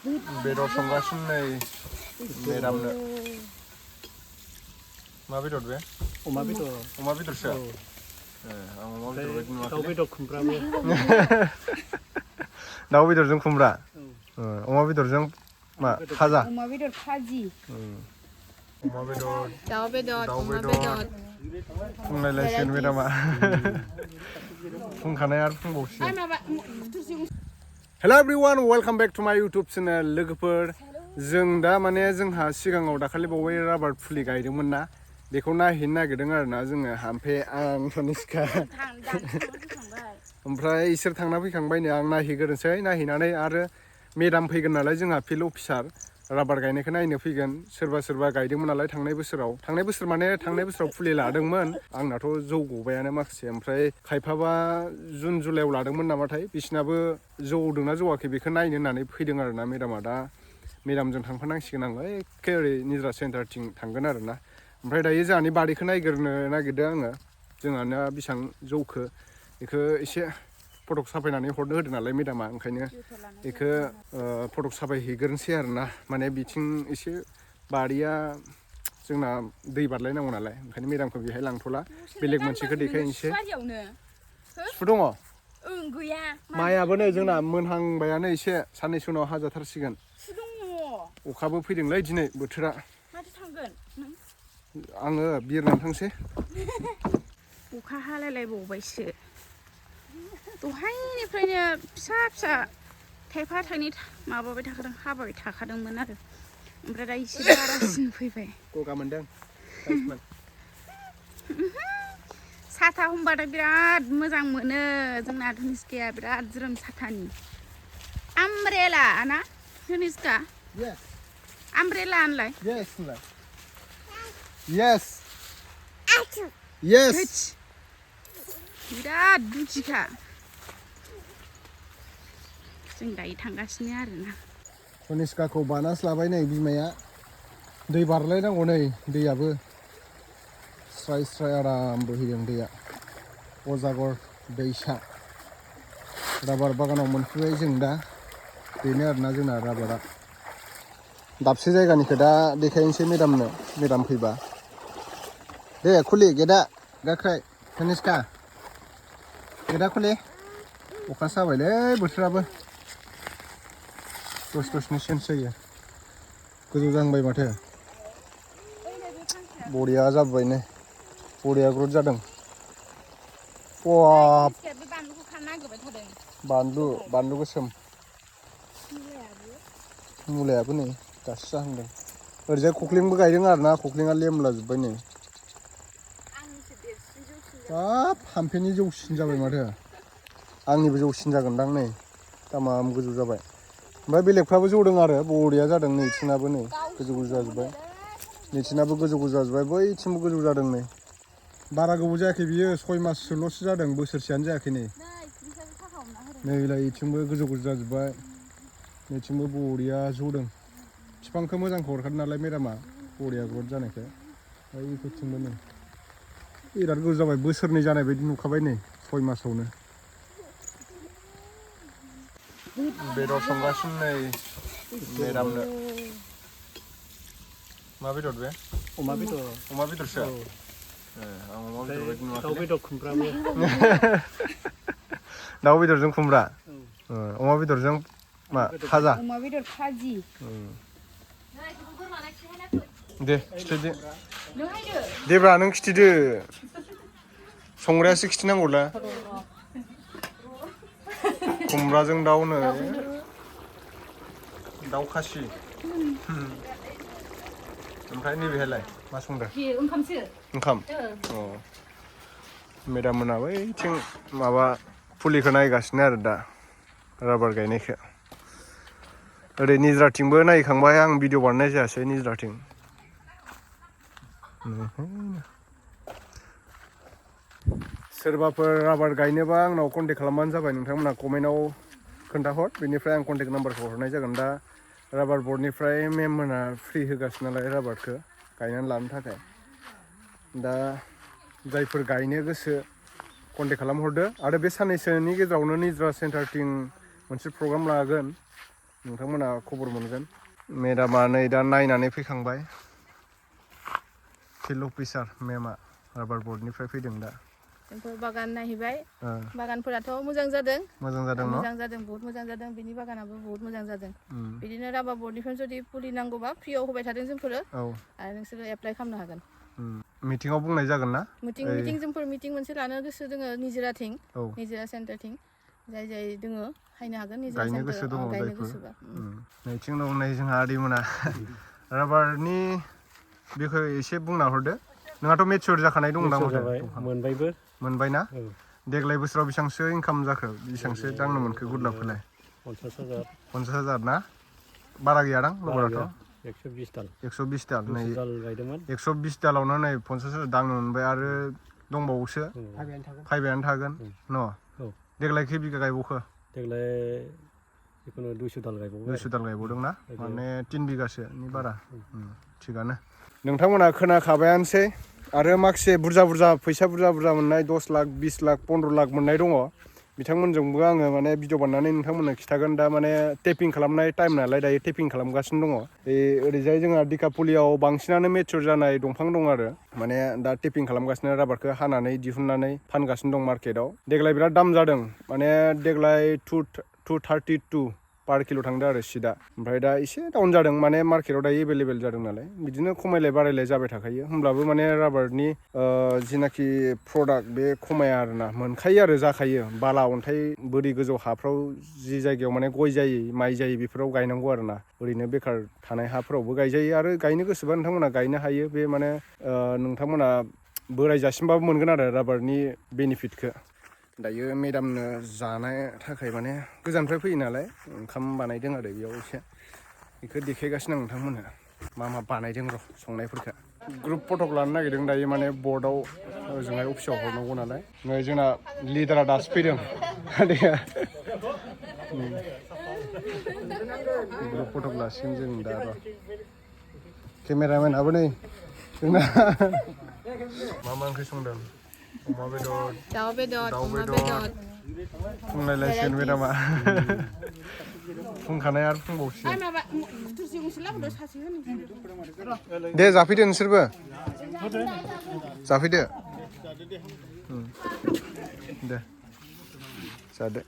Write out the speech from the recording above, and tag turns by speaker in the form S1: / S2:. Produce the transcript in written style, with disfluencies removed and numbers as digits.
S1: बेदर संगासिनो नै मेदामनो मा बेदर बे
S2: अमा
S1: बेदरसो आं अमा बेदर बायदि नुवाखै
S2: दाउ बेदर खुमब्राबो
S1: दाउ बेदरजों खुमब्रा अमा बेदरजों मा फाजा
S3: अमा बेदर फाजि
S1: अमा बेदर
S3: दाउ बेदर
S1: बुंलायलायसिगोन मेदामा बुंखानाय आरो बुंबावसिगोन हेल' एभ्रिवान वेलकाम बेक टु माय इउटुब चेनेल लोगोफोर जों दा माने जोंहा सिगाङाव दाखालि बावै राबार फुलि गायदोंमोन ना बेखौ नायहैनो नागिरदों आरोना जोङो ओमफ्राय आं तनिष्का ओमफ्राय इसोर थांना फैखांबायनो आं नायहैग्रोनोसै नायहैनानै आरो मेदाम फैगोन नालाय जोंहा फिल्ड अफिसार राबार गायनायखौ नायनो फैगोन सोरबा गायदोंमोन नालाय थांनाय बोसोराव फुलि लादोंमोन आंनाथ' जौ गबायानो माखासे ओमफ्राय खायफाबा जुन जुलाइआव लादोंमोन नामाथाय बिसिनाबो जौदोंना जौआखै बेखौ नायनो होननानै फैदों आरोना मेदामा दा मेदामजों थांफानांसिगोन आङो एखे ओरै निज्रा सेन्टारथिं थांगोन आरोना ओमफ्राय दायो जोंहानि बारिखौ नायग्रोनो नागिरदों आङो जोंहाना बेसेबां जौखो बेखौ एसे फटक साफायनानै हरनो होदों नालाय मेदामा ओंखायनो बेखौ फटक साफायहैग्रोनोसै आरोना माने बिथिं एसे बारिया जोंना दै बारलायनांगौ नालाय ओंखायनो मेदामखौ बेहाय लांथ'ला बेलेग मोनसेखौ देखायनोसै सिफु दङ
S3: गैया
S1: माइयाबो नै जोंना मोनहांबायानो एसे साननैसो उनाव हाजाथारसिगोन अखाबो फैदोंलै दिनै बोथोरा
S3: माथो थांगोन
S1: आङो बिरनानै थांसै
S3: अखा हालायलायबावबायसो दहायनिफ्रायनो फिसा थाइफा थाइनै माबाबाय थाखादों हाबाय थाखादोंमोन आरो ओमफ्राय दा एसे बारासिन फैबाय
S1: गगा मोनदों
S3: साथा हमबाथाय बिराद मोजां मोनो जोंना तनिष्काया बिराद ज्रोम साथानि आमब्रेला ना तनिष्का आमब्रेला होनलाय
S1: yes
S3: बिराद दुखिखा जों दायो थांगासिनो आरोना
S1: तनिष्काखौ बानासलाबाय नै बिमाया दै बारलायनांगौ नै दैयाबो स्राय आराम बोहैदों दैया अजागर दैसा राबार बागानाव मोनफैबाय जों दा बेनो आरोना जोंना राबारा दाबसे जायगानिखौ दा देखायनोसै मेदाम फैबा दे खुलि गेदा गाख्राय तनिष्का गेदा खुलि अखा साबायलै बोथोराबो दसेनो चेन्ज जायो गोजौ जाहांबाय माथो बरिया जाबोबाय नै बरिया ग्रथ जादों बानलु गोसोम मुलायाबो नै दासो जाहांदों ओरैजाय खख्लिंबो गायदों आरोना खख्लिंआ लेमला जोब्बाय नै हाब हामफेनि जौसिन जाबाय माथो आंनिबो जौसिन जागोनदां नै दामाम गोजौ जाबाय ओमफ्राय बेलेगफ्राबो जौदों आरो बरिया जादों नैथिनाबो नै गोजौ जाजोब्बाय नैथिनाबो गोजौ जाजोब्बाय बैथिंबो गोजौ जादों नै बारा गोबाव जायाखै बियो 6 माससोल'सो जादों बोसोरसेयानो जायाखै नै नैलाय इथिंबो गोजौ जाजोब्बाय नैथिंबो बरिया जौदों बिफांखौ मोजांखौ हरखादों नालाय मेदामा बरिया ग्रथ जानायखाय बैफोरथिंबो नै बिराद गोजौ जाबाय बोसोरनै जानाय बायदि नुखाबाय नै 6 मासावनो बेदर संगासिनो नै मेदामनो मा बेदर बे
S2: अमा
S1: बेदरसो आं अमा बेदर बायदि नुवाखै
S2: दाउ बेदर खुमब्राबो
S1: दाउ बेदरजों खुमब्रा अमा बेदरजों मा फाजा
S3: अमा बेदर फाजि
S1: दे खिथादो देब्रा नों खिथादो संग्रायासो खिथानांगौला खुमब्राजों दाउनो दाउ खासि ओमफ्राय नैबेहायलाय मा संदों ओंखाम मेदाम मोना बैथिं माबा फुलिखौ नायगासिनो आरो दा राबार गायनायखौ ओरै निज्राथिंबो नायखांबाय आं भिडिअ बानायनाय जायासै निज्राथिं सोरबाफोर राबार गायनोबा आंनाव कन्टेक्ट खालामबानो जाबाय नोंथांमोना कमेन्टआव खोन्थाहर बेनिफ्राय आं कन्टेक्ट नाम्बारखौ हरनाय जागोन दा राबार बर्डनिफ्राय मेम मोना फ्रि होगासिनो नालाय राबारखौ गायनानै लानो थाखाय दा जायफोर गायनो गोसो कन्टेक्ट खालामहरदो आरो बे साननैसोनि गेजेरावनो निज्रा सेन्टारथिं मोनसे प्रग्राम लागोन नोंथांमोना खबर मोनगोन मेदामा नै दा नायनानै फैखांबाय फिल्ड अफिसार मेमा राबार बर्डनिफ्राय फैदों दा
S3: जोंफोर बागान नायहैबाय बागानफोराथ' मोजां जादों
S1: न'
S3: मोजां जादों बहुत मोजां जादों बिनि बागानाबो बहुत मोजां जादों बिदिनो राबार बर्डनिफ्राय जुदि फुलि नांगौबा फ्रियाव होबाय थादों जोंफोरो आरो नोंसोरो एप्लाइ खालामनो हागोन
S1: मिटिङाव बुंनाय जागोन ना
S3: मिटिं जोंफोर मिटिं मोनसे लानो गोसो दोङो निजिराथिं निजिरा सेन्टारथिं जाय दोङो हायनो हागोन निजिरा सेन्टार गायनो गोसोबा
S1: नैथिं दं नै जोंहा आदैमोना राबारनि बेखौ एसे बुंना हरदो नोंहाथ' मेचुर जाखानाय दंदां
S2: मोनबायबो
S1: मोनबायना देग्लाय बोसोराव बेसेबांसो इनकाम जाखो बेसेबांसो दांनो मोनखो गुडलाफोरलाय 50,000 ना बारा गैयादां लबाराथ' 120 दाल नै 120 दालावनो नै 50,000 दांनो मोनबाय आरो दंबावोसो फायबायानो थागोन न' देग्लाय खै बिगा गायबावखो
S2: देग्लाय जिखुनु 200 दाल
S1: गायबावदों ना माने 3 बिगासोनि बारा थिगानो नोंथांमोना खोनाखाबायानोसै आरो माखासे बुरजा फैसा बुरजा मोननाय 10 लाख 20 लाख 15 लाख मोननाय दङ बिथांमोनजोंबो आङो माने भिडिअ बानायनानै नोंथांमोननो खिथागोन दा माने टेपिं खालामनाय टाइम नालाय दायो टेपिं खालामगासिनो दङ ओरैजाय जोंहा दिकापुलियाव बांसिनानो मेचुर जानाय दंफां दं आरो माने दा टेपिं खालामगासिनो राबारखौ हानानै दिहुननानै फानगासिनो दं मार्केटाव देग्लाय बिराद दाम जादों माने देग्लाय 232 पार किल' थांदों आरो सिदा ओमफ्राय दा एसे डाउन जादों माने मार्केटाव दायो एभेलेबेल जादों नालाय बिदिनो खमायलाय बारायलाय जाबाय थाखायो होमब्लाबो माने राबारनि जिनाखि प्रडाक्ट बे खमाया आरोना मोनखायो आरो जाखायो बाला अन्थाइ बोरि गोजौ हाफ्राव जि जायगायाव माने गय जायै माइ जायै बेफोराव गायनांगौ आरोना ओरैनो बेखार थानाय हाफोरावबो गायजायो आरो गायनो गोसोबा नोंथांमोना गायनो हायो बे माने नोंथांमोना बोरायजासिमबाबो मोनगोन आरो राबारनि बेनिफिटखौ दायो मेदामनो जानो थाखाय माने गोजाननिफ्राय फैयो नालाय ओंखाम बानायदों आरो बेयाव एसे बेखौ देखायगासिनो आं नोंथांमोननो मा बानायदों र' संनायफोरखौ ग्रुप फटक लानो नागिरदों दायो माने बर्डआव ओजोंहाय अफिसाव हरनांगौ नालाय नै जोंना लिडारा दासो फैदों ग्रुप फटक लासिगोन जों दा र' केमेरामेनाबो नै जोंना मा ओंख्रि संदों अमा बेदर
S3: दाउ बेदर
S1: फुंलायलायसिगोन मेदामा फुंखानाय आरो फुंबावसिगोन दे जाफैदो नोंसोरबो जाफैदो दे जादो